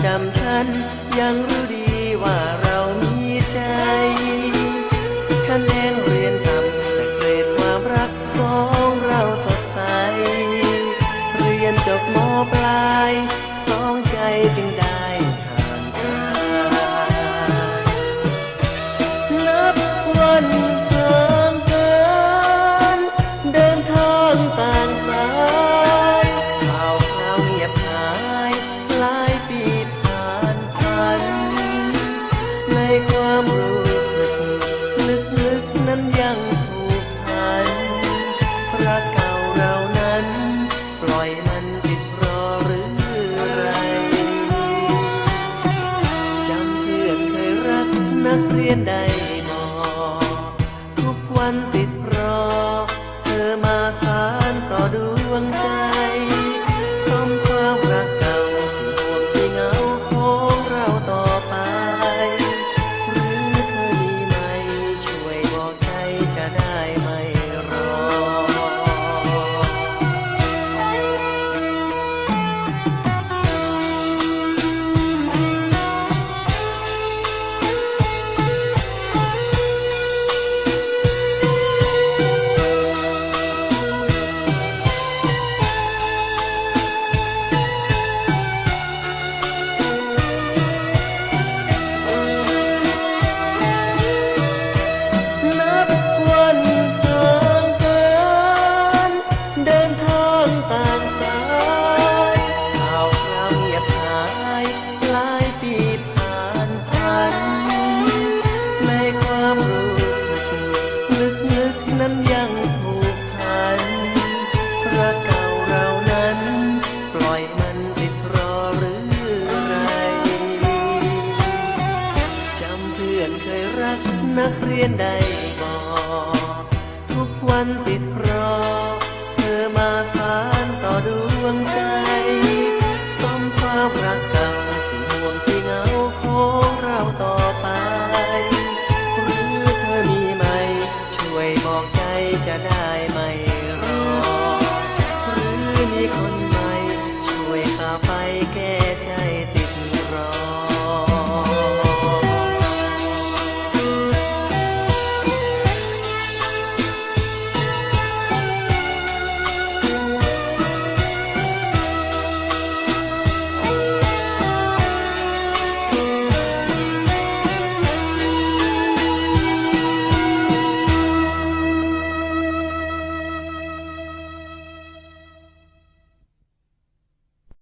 จำฉันยังรู้ดีว่าเรามีใจคะแนนเรียนต่ำแต่เกรดความรักของเราสดใสเรียนจบม.ปลายสองใจจึงได้ห่างกันนับวันห่างกันเดินทางต่างสายข่าวคราวเงียบหายหลายปีผ่านพันในความรู้สึกลึกๆนั้นยังผูกพันรักเก่าเรานั้นปล่อยมันติดรอหรือไรจำเพื่อนเคยรักนักเรียนใดหนอทุกวันติดรอเธอมาสานต่อดวงใจสมความรักเก่าที่ห่วงที่เหงาของเราต่อไปหรือเธอมีไหมช่วยบอกใจจะได้ไม่รอนับวันห่างกันเดินทางต่างสายข่าวคราวเงียบหายหลายปีผ่านพันในความรู้สึกลึกๆนั้นยังผูกพันรักเก่าเรานั้นปล่อยมันติดรอหรือไรจำเพื่อนเคยรักนักเรียนใดบอกทุกวันติดรอเธอมาสานต่อดวงใจสมความรักเก่าที่ห่วงที่เหงาของเราต่อไปหรือเธอมีไหมช่วยบอกใจจะได้ไม่รอหรือมีคนใหม่ช่วยข้าไปแก้ใจ